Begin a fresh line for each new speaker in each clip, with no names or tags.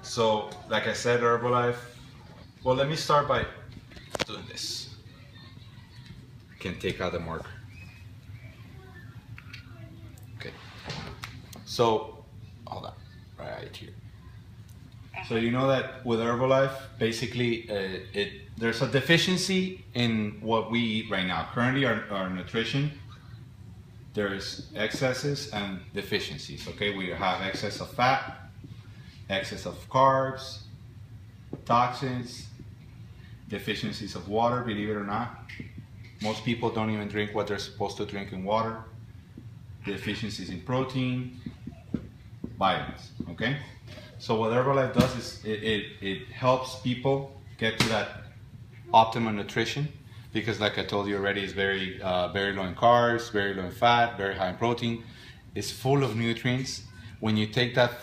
So, like I said, Herbalife. Well, let me start by doing this. I can take out the marker. Okay. So, hold on, right here. So you know that with Herbalife, basically, there's a deficiency in what we eat right now. Currently, our nutrition, there's excesses and deficiencies. Okay, we have excess of fat, excess of carbs, toxins, deficiencies of water, believe it or not. Most people don't even drink what they're supposed to drink in water. Deficiencies in protein, vitamins, okay? So what Herbalife does is it helps people get to that optimum nutrition, because like I told you already, it's very low in carbs, very low in fat, very high in protein. It's full of nutrients. When you take that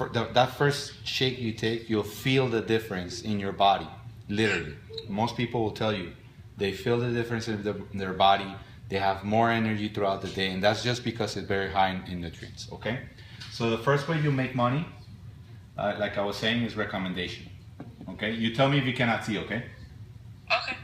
first shake you take, you'll feel the difference in your body, literally. Most people will tell you they feel the difference in their body. They have more energy throughout the day, and that's just because it's very high in nutrients, okay? So the first way you make money, like I was saying, is recommendation, okay? You tell me if you cannot see, okay?
Okay.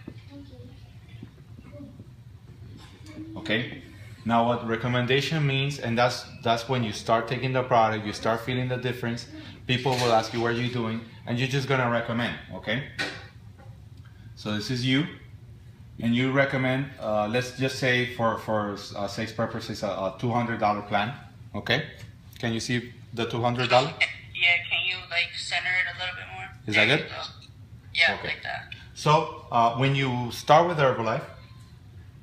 Okay? Now what recommendation means, and that's when you start taking the product, you start feeling the difference, people will ask you what are you doing, and you're just gonna recommend, okay? So this is you, and you recommend, let's just say for sake purposes, a $200 plan, okay? Can you see the $200?
Yeah, can you like center it a little bit more?
Is that good?
Yeah,
Okay.
like that.
So when you start with Herbalife,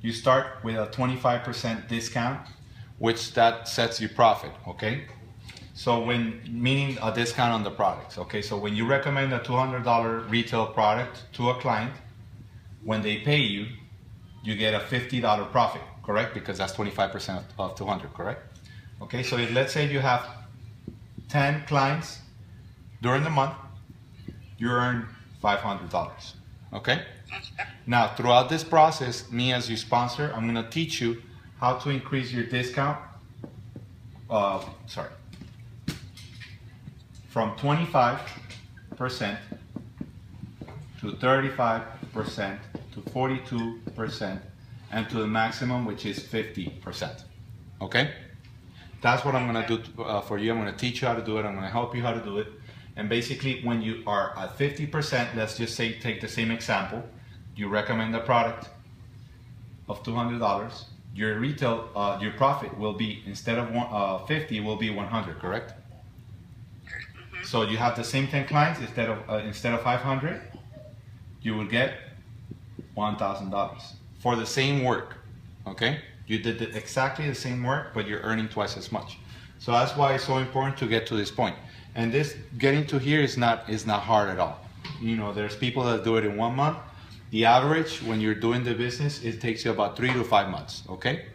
you start with a 25% discount, which that sets you profit, okay? So meaning a discount on the products, okay? So when you recommend a $200 retail product to a client, when they pay you, you get a $50 profit, correct? Because that's 25% of 200, correct? Okay, so if, let's say you have 10 clients during the month, you earn $500, okay? Now, throughout this process, me as your sponsor, I'm gonna teach you how to increase your discount, from 25% to 35% to 42% and to the maximum, which is 50%, okay? That's what I'm gonna do for you. I'm gonna teach you how to do it. I'm gonna help you how to do it. And basically, when you are at 50%, let's just say, take the same example, you recommend a product of $200, your retail, your profit will be, instead of 50, will be 100, correct?
Mm-hmm.
So you have the same 10 clients, instead of 500, you will get $1,000 for the same work, okay? You did exactly the same work, but you're earning twice as much. So that's why it's so important to get to this point. And this getting to here is not hard at all. You know, there's people that do it in 1 month. The average, when you're doing the business, it takes you about 3 to 5 months, okay?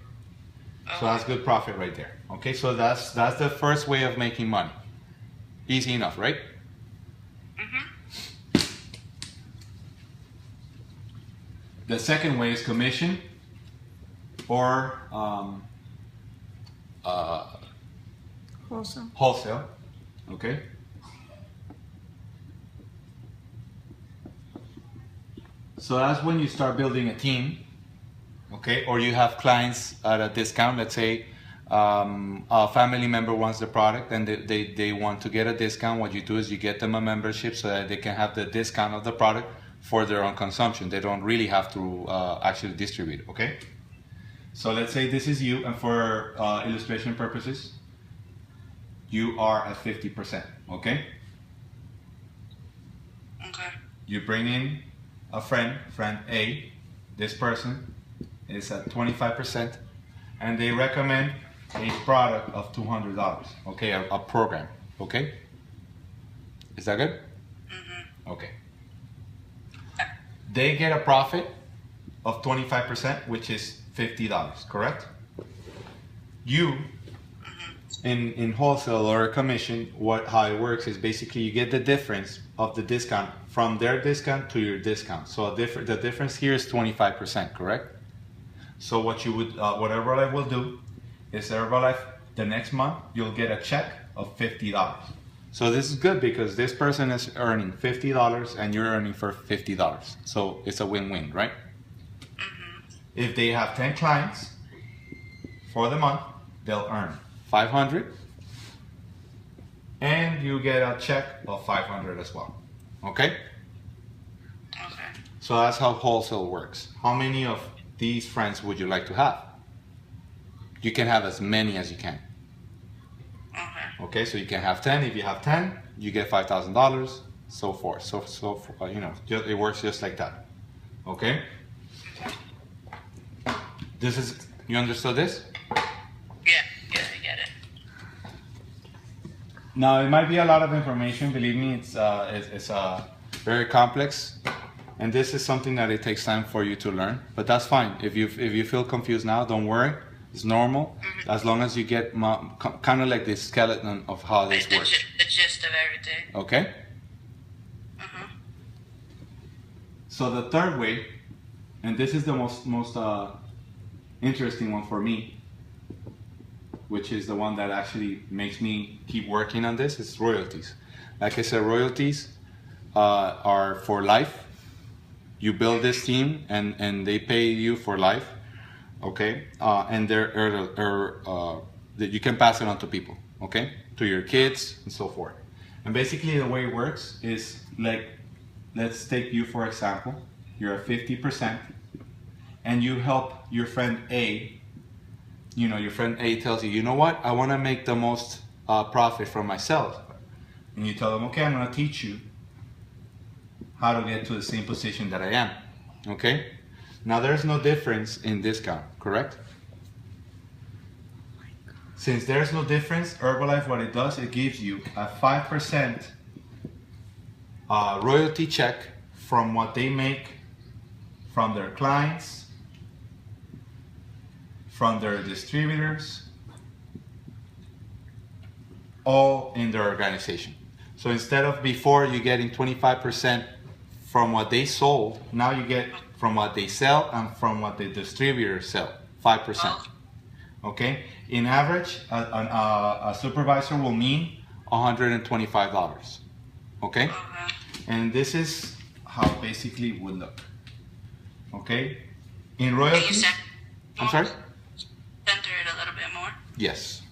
So that's good profit right there, okay? So that's the first way of making money. Easy enough, right?
Mm-hmm.
The second way is commission, or wholesale, okay? So that's when you start building a team, okay? Or you have clients at a discount. Let's say a family member wants the product and they want to get a discount. What you do is you get them a membership so that they can have the discount of the product for their own consumption. They don't really have to actually distribute it, okay? So let's say this is you, and for illustration purposes, you are at 50%, okay?
Okay.
You bring in a friend A, this person is at 25%, and they recommend a product of $200, okay, a program, okay? Is that good?
Mm-hmm.
Okay. They get a profit of 25%, which is $50, correct? You, in wholesale or commission, how it works is basically you get the difference of the discount from their discount to your discount. So the difference here is 25%, correct? So what you would, what Herbalife will do is Herbalife, the next month, you'll get a check of $50. So this is good because this person is earning $50 and you're earning for $50. So it's a win-win, right? If they have 10 clients for the month, they'll earn $500 and you get a check of $500 as well. Okay?
Okay.
So that's how wholesale works. How many of these friends would you like to have? You can have as many as you can. Okay, so you can have 10. If you have 10, you get $5,000, so forth. So you know, it works just like that. Okay? This is, you understood this?
Yeah, I get it.
Now, it might be a lot of information. Believe me, it's very complex. And this is something that it takes time for you to learn. But that's fine. If you feel confused now, don't worry. It's normal, as long as you get kind of like the skeleton of how this works.
The gist of everything.
Okay? So the third way, and this is the most interesting one for me, which is the one that actually makes me keep working on this, is royalties. Like I said, royalties are for life. You build this team and they pay you for life. Okay, and you can pass it on to people, okay, to your kids and so forth. And basically the way it works is like, let's take you for example. You're at 50% and you help your friend A. You know, your friend A tells you, you know what, I want to make the most profit from myself. And you tell them, okay, I'm going to teach you how to get to the same position that I am. Okay? Now there's no difference in discount, correct? Since there's no difference, Herbalife, what it does, it gives you a 5% royalty check from what they make from their clients, from their distributors, all in their organization. So instead of before you getting 25% from what they sold, now you get from what they sell and from what the distributors sell, 5%. Okay? In average, a supervisor will mean $125. Okay? And this is how basically it would look. Okay? In royalties, I'm sorry?
Center it a little bit more.
Yes.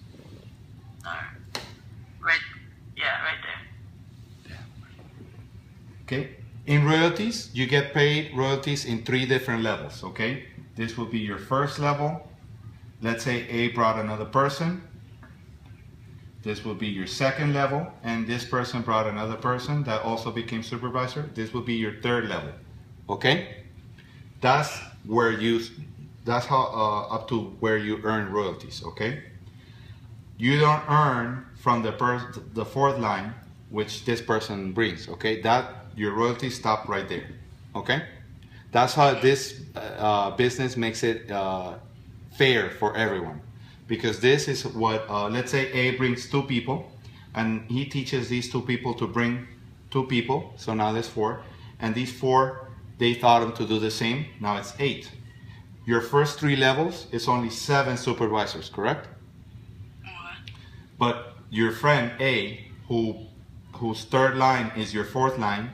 Right there.
Okay? In royalties, you get paid royalties in 3 different levels, okay? This will be your first level. Let's say A brought another person. This will be your second level, and this person brought another person that also became supervisor. This will be your third level, okay? That's how up to where you earn royalties, okay? You don't earn from the fourth line, which this person brings, okay? Your royalties stop right there, okay? That's how this business makes it fair for everyone. Because this is what, let's say A brings 2 people, and he teaches these 2 people to bring 2 people, so now there's 4. And these 4, they taught them to do the same, now it's 8. Your first 3 levels is only 7 supervisors, correct? But your friend A, whose third line is your fourth line,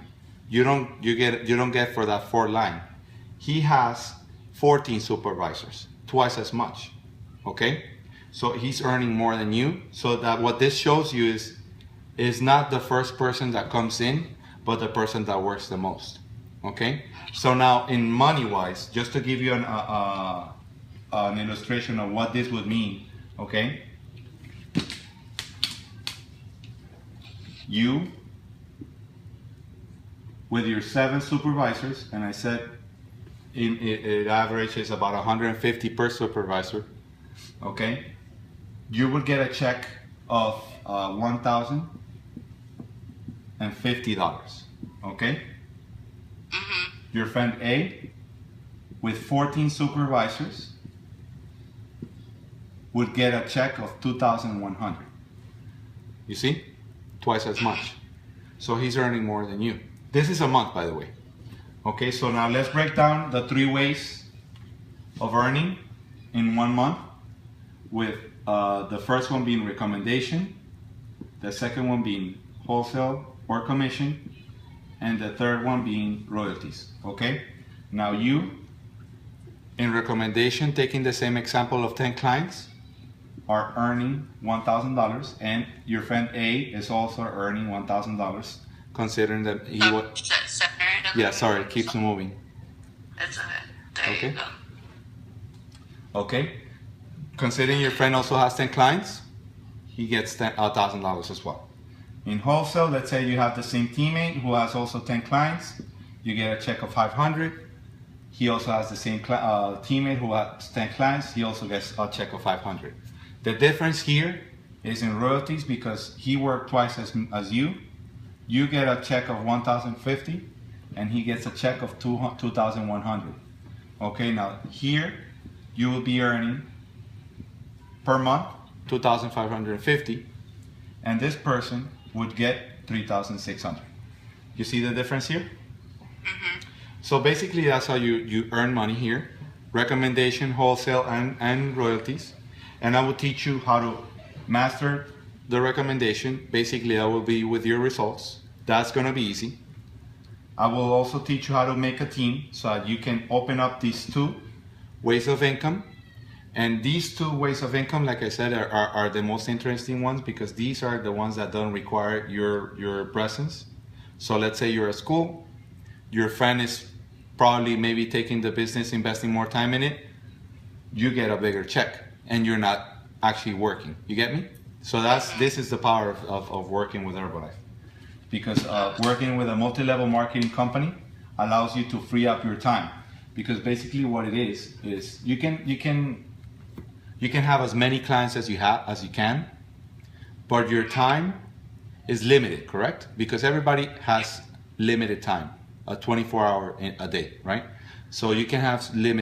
you don't get for that fourth line. He has 14 supervisors, twice as much. Okay? So he's earning more than you. So that what this shows you is not the first person that comes in, but the person that works the most. Okay? So now in money wise, just to give you an illustration of what this would mean, okay? You, with your 7 supervisors, and I said it averages about 150 per supervisor, okay? You would get a check of $1,050, okay? Your friend A, with 14 supervisors, would get a check of $2,100. You see? Twice as much. So he's earning more than you. This is a month, by the way. Okay, so now let's break down the 3 ways of earning in 1 month, with the first one being recommendation, the second one being wholesale or commission, and the third one being royalties. Okay? Now you, in recommendation, taking the same example of 10 clients, are earning $1,000, and your friend A is also earning $1,000, considering that he was. Yeah, sorry, it keeps moving.
It's okay. There
Okay.
you go.
Okay. Considering your friend also has 10 clients, he gets $1,000 as well. In wholesale, let's say you have the same teammate who has also 10 clients, you get a check of $500. He also has the same teammate who has 10 clients, he also gets a check of $500. The difference here is in royalties, because he worked twice as you. You get a check of $1,050 and he gets a check of $2,100. Okay, now here you will be earning per month $2,550, and this person would get $3,600. You see the difference here?
Mm-hmm.
So basically that's how you earn money here. Recommendation, wholesale, and royalties. And I will teach you how to master the recommendation. Basically that will be with your results. That's gonna be easy. I will also teach you how to make a team so that you can open up these two ways of income. And these two ways of income, like I said, are the most interesting ones, because these are the ones that don't require your presence. So let's say you're at school, your friend is probably maybe taking the business, investing more time in it, you get a bigger check and you're not actually working. You get me? So this is the power of working with Herbalife. Because working with a multi-level marketing company allows you to free up your time. Because basically what it is you can have as many clients as you can, but your time is limited, correct? Because everybody has limited time, a 24-hour a day, right? So you can have limited